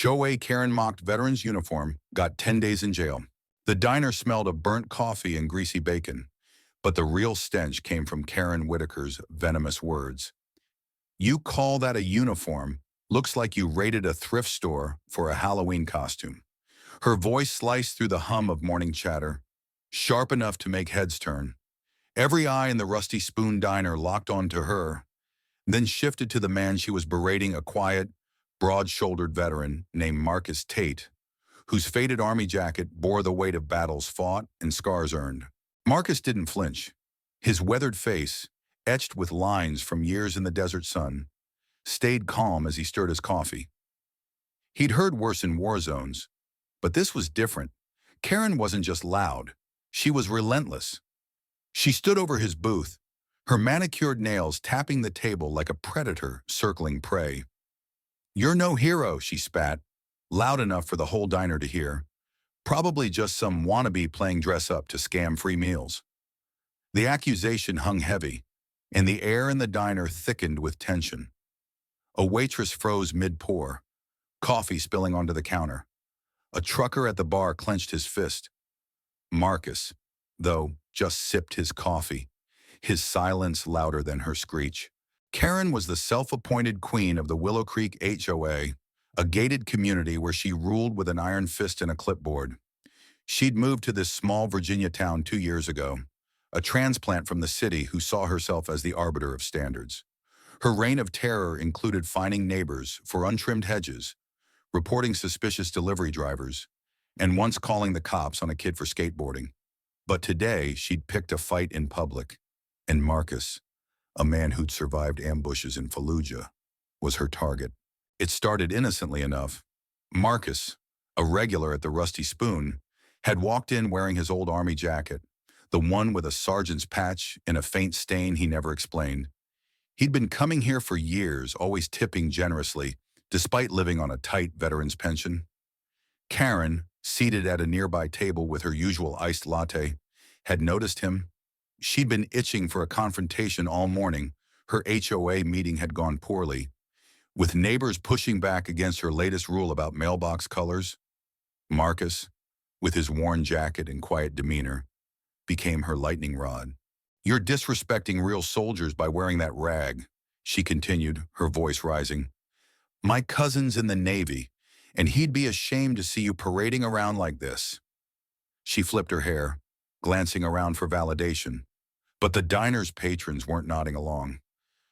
HOA Karen mocked veteran's uniform, got 10 days in jail. The diner smelled of burnt coffee and greasy bacon, but the real stench came from Karen Whitaker's venomous words. "You call that a uniform? Looks like you raided a thrift store for a Halloween costume." Her voice sliced through the hum of morning chatter, sharp enough to make heads turn. Every eye in the Rusty Spoon diner locked onto her, then shifted to the man she was berating, a quiet, broad-shouldered veteran named Marcus Tate, whose faded army jacket bore the weight of battles fought and scars earned. Marcus didn't flinch. His weathered face, etched with lines from years in the desert sun, stayed calm as he stirred his coffee. He'd heard worse in war zones, but this was different. Karen wasn't just loud, she was relentless. She stood over his booth, her manicured nails tapping the table like a predator circling prey. "You're no hero," she spat, loud enough for the whole diner to hear. "Probably just some wannabe playing dress-up to scam free meals." The accusation hung heavy, and the air in the diner thickened with tension. A waitress froze mid-pour, coffee spilling onto the counter. A trucker at the bar clenched his fist. Marcus, though, just sipped his coffee, his silence louder than her screech. Karen was the self-appointed queen of the Willow Creek HOA, a gated community where she ruled with an iron fist and a clipboard. She'd moved to this small Virginia town 2 years ago, a transplant from the city who saw herself as the arbiter of standards. Her reign of terror included fining neighbors for untrimmed hedges, reporting suspicious delivery drivers, and once calling the cops on a kid for skateboarding. But today, she'd picked a fight in public, and Marcus, a man who'd survived ambushes in Fallujah, was her target. It started innocently enough. Marcus, a regular at the Rusty Spoon, had walked in wearing his old army jacket, the one with a sergeant's patch and a faint stain he never explained. He'd been coming here for years, always tipping generously, despite living on a tight veteran's pension. Karen, seated at a nearby table with her usual iced latte, had noticed him. She'd been itching for a confrontation all morning. Her HOA meeting had gone poorly, with neighbors pushing back against her latest rule about mailbox colors. Marcus, with his worn jacket and quiet demeanor, became her lightning rod. "You're disrespecting real soldiers by wearing that rag," she continued, her voice rising. "My cousin's in the Navy, and he'd be ashamed to see you parading around like this." She flipped her hair, glancing around for validation. But the diner's patrons weren't nodding along.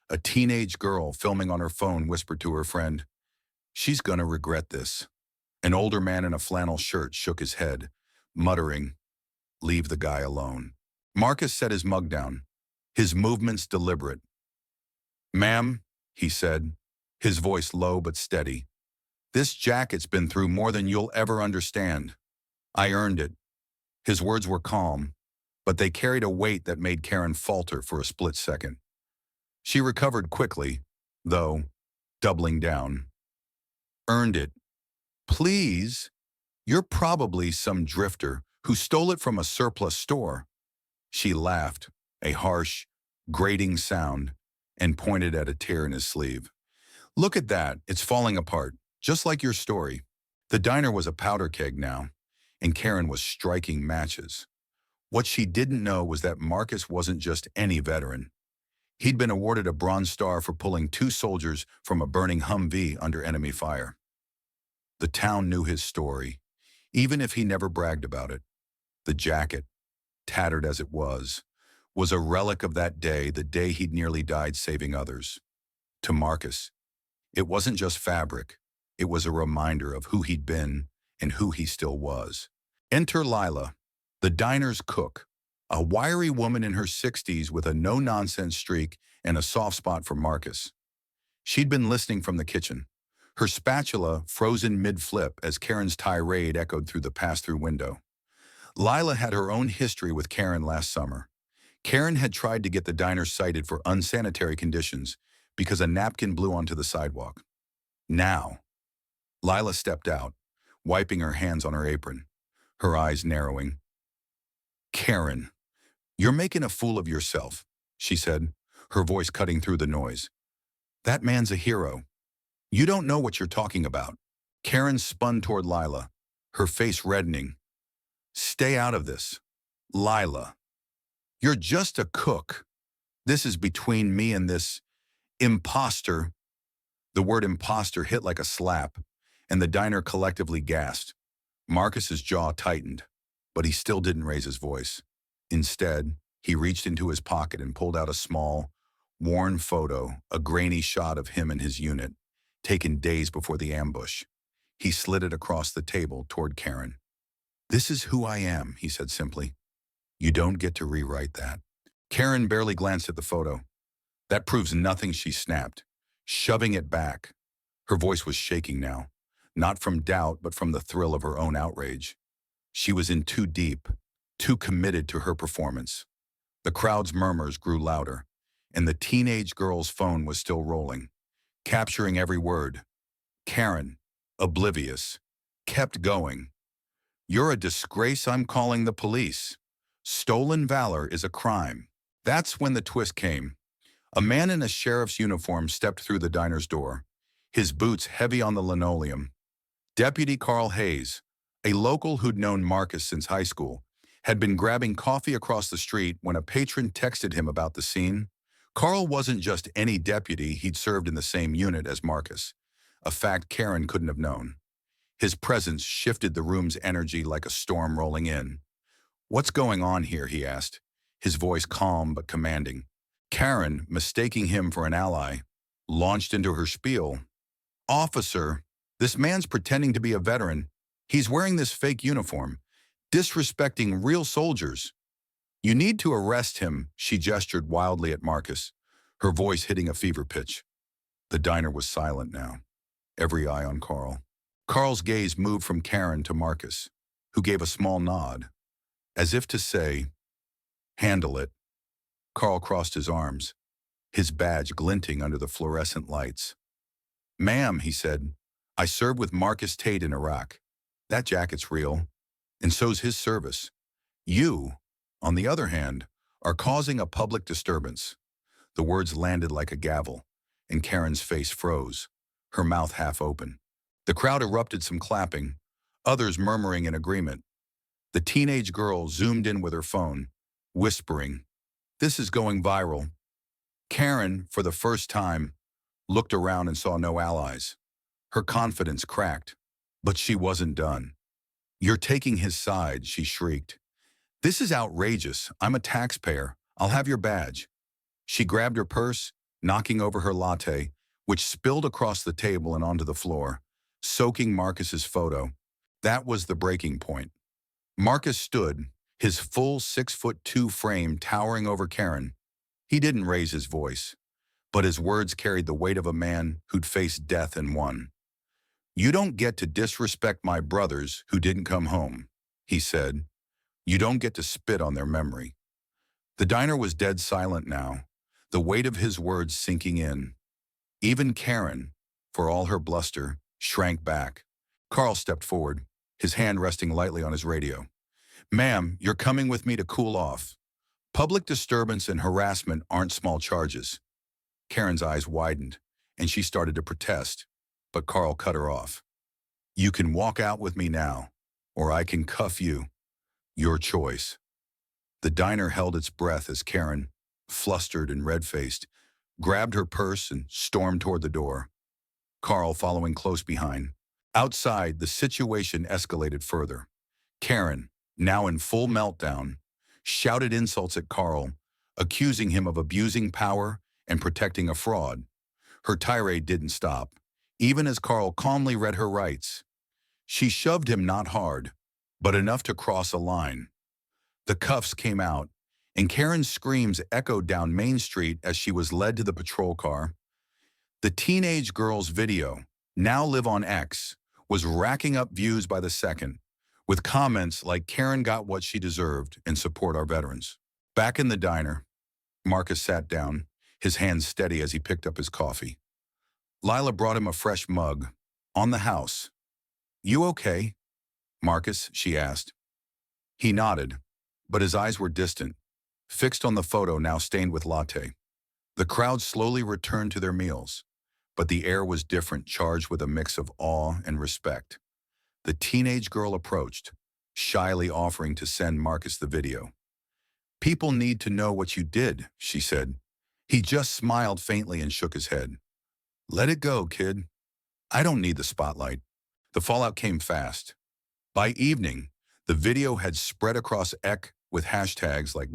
A teenage girl filming on her phone whispered to her friend, "She's gonna regret this." An older man in a flannel shirt shook his head, muttering, "Leave the guy alone." Marcus set his mug down, his movements deliberate. "Ma'am," he said, his voice low but steady, "this jacket's been through more than you'll ever understand. I earned it." His words were calm, but they carried a weight that made Karen falter for a split second. She recovered quickly, though, doubling down. "Earned it? Please? You're probably some drifter who stole it from a surplus store." She laughed, a harsh, grating sound, and pointed at a tear in his sleeve. "Look at that, it's falling apart, just like your story." The diner was a powder keg now, and Karen was striking matches. What she didn't know was that Marcus wasn't just any veteran. He'd been awarded a Bronze Star for pulling 2 soldiers from a burning Humvee under enemy fire. The town knew his story, even if he never bragged about it. The jacket, tattered as it was a relic of that day, the day he'd nearly died saving others. To Marcus, it wasn't just fabric, it was a reminder of who he'd been and who he still was. Enter Lila, the diner's cook, a wiry woman in her 60s with a no-nonsense streak and a soft spot for Marcus. She'd been listening from the kitchen, her spatula frozen mid-flip as Karen's tirade echoed through the pass-through window. Lila had her own history with Karen last summer. Karen had tried to get the diner cited for unsanitary conditions because a napkin blew onto the sidewalk. Now, Lila stepped out, wiping her hands on her apron, her eyes narrowing. "Karen, you're making a fool of yourself," she said, her voice cutting through the noise. "That man's a hero. You don't know what you're talking about." Karen spun toward Lila, her face reddening. Stay out of this. Lila, you're just a cook. This is between me and this imposter. The word imposter hit like a slap, and the diner collectively gasped. Marcus's jaw tightened, but he still didn't raise his voice. Instead, he reached into his pocket and pulled out a small, worn photo, a grainy shot of him and his unit, taken days before the ambush. He slid it across the table toward Karen. This is who I am, he said simply. You don't get to rewrite that. Karen barely glanced at the photo. That proves nothing, she snapped, shoving it back. Her voice was shaking now, not from doubt but from the thrill of her own outrage. She was in too deep, too committed to her performance. The crowd's murmurs grew louder, and the teenage girl's phone was still rolling, capturing every word. Karen, oblivious, kept going. You're a disgrace, I'm calling the police. Stolen valor is a crime. That's when the twist came. A man in a sheriff's uniform stepped through the diner's door, his boots heavy on the linoleum. Deputy Carl Hayes, a local who'd known Marcus since high school, had been grabbing coffee across the street when a patron texted him about the scene. Carl wasn't just any deputy, he'd served in the same unit as Marcus, a fact Karen couldn't have known. His presence shifted the room's energy like a storm rolling in. What's going on here, he asked, his voice calm but commanding. Karen, mistaking him for an ally, launched into her spiel. Officer, this man's pretending to be a veteran. He's wearing this fake uniform, disrespecting real soldiers. You need to arrest him, she gestured wildly at Marcus, her voice hitting a fever pitch. The diner was silent now, every eye on Carl. Carl's gaze moved from Karen to Marcus, who gave a small nod, as if to say, handle it. Carl crossed his arms, his badge glinting under the fluorescent lights. Ma'am, he said, I served with Marcus Tate in Iraq. That jacket's real, and so's his service. You, on the other hand, are causing a public disturbance. The words landed like a gavel, and Karen's face froze, her mouth half open. The crowd erupted some clapping, others murmuring in agreement. The teenage girl zoomed in with her phone, whispering, This is going viral. Karen, for the first time, looked around and saw no allies. Her confidence cracked, but she wasn't done. You're taking his side, she shrieked. This is outrageous. I'm a taxpayer. I'll have your badge. She grabbed her purse, knocking over her latte, which spilled across the table and onto the floor, soaking Marcus's photo. That was the breaking point. Marcus stood, his full 6'2" frame towering over Karen. He didn't raise his voice, but his words carried the weight of a man who'd faced death and won. You don't get to disrespect my brothers who didn't come home, he said. You don't get to spit on their memory. The diner was dead silent now, the weight of his words sinking in. Even Karen, for all her bluster, shrank back. Carl stepped forward, his hand resting lightly on his radio. Ma'am, you're coming with me to cool off. Public disturbance and harassment aren't small charges. Karen's eyes widened, and she started to protest, but Carl cut her off. You can walk out with me now, or I can cuff you. Your choice. The diner held its breath as Karen, flustered and red-faced, grabbed her purse and stormed toward the door. Carl following close behind. Outside, the situation escalated further. Karen, now in full meltdown, shouted insults at Carl, accusing him of abusing power and protecting a fraud. Her tirade didn't stop, even as Carl calmly read her rights. She shoved him not hard, but enough to cross a line. The cuffs came out, and Karen's screams echoed down Main Street as she was led to the patrol car. The teenage girl's video, now live on X, was racking up views by the second, with comments like Karen got what she deserved and support our veterans. Back in the diner, Marcus sat down, his hands steady as he picked up his coffee. Lila brought him a fresh mug. On the house. You okay, Marcus? She asked. He nodded, but his eyes were distant, fixed on the photo now stained with latte. The crowd slowly returned to their meals, but the air was different, charged with a mix of awe and respect. The teenage girl approached, shyly offering to send Marcus the video. "People need to know what you did," she said. He just smiled faintly and shook his head. "Let it go, kid. I don't need the spotlight." The fallout came fast. By evening, the video had spread across X with hashtags like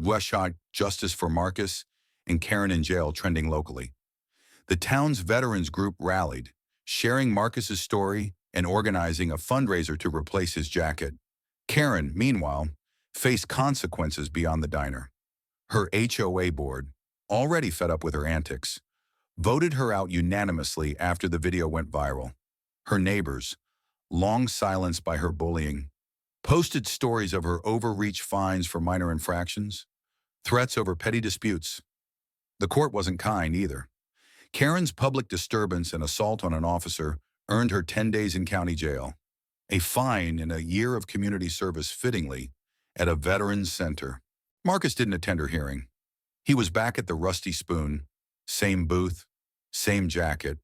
#Justice for Marcus and Karen in jail trending locally. The town's veterans group rallied, sharing Marcus's story and organizing a fundraiser to replace his jacket. Karen, meanwhile, faced consequences beyond the diner. Her HOA board, already fed up with her antics, voted her out unanimously after the video went viral. Her neighbors, long silenced by her bullying, posted stories of her overreach fines for minor infractions, threats over petty disputes. The court wasn't kind either. Karen's public disturbance and assault on an officer earned her 10 days in county jail, a fine and a year of community service fittingly at a veterans center. Marcus didn't attend her hearing. He was back at the Rusty Spoon, same booth, same jacket,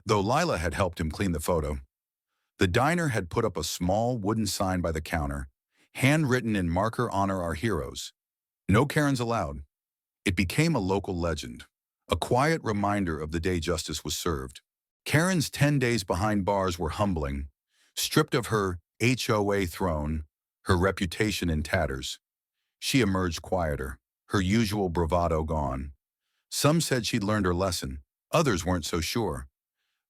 though Lila had helped him clean the photo. The diner had put up a small wooden sign by the counter, handwritten in marker, "Honor our heroes. No Karens allowed." It became a local legend, a quiet reminder of the day justice was served. Karen's 10 days behind bars were humbling. Stripped of her HOA throne, her reputation in tatters, she emerged quieter, her usual bravado gone. Some said she'd learned her lesson, others weren't so sure.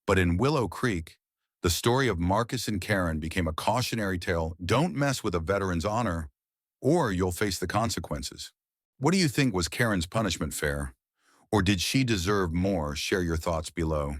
But in Willow Creek, the story of Marcus and Karen became a cautionary tale. Don't mess with a veteran's honor, or you'll face the consequences. What do you think? Was Karen's punishment fair? Or did she deserve more? Share your thoughts below.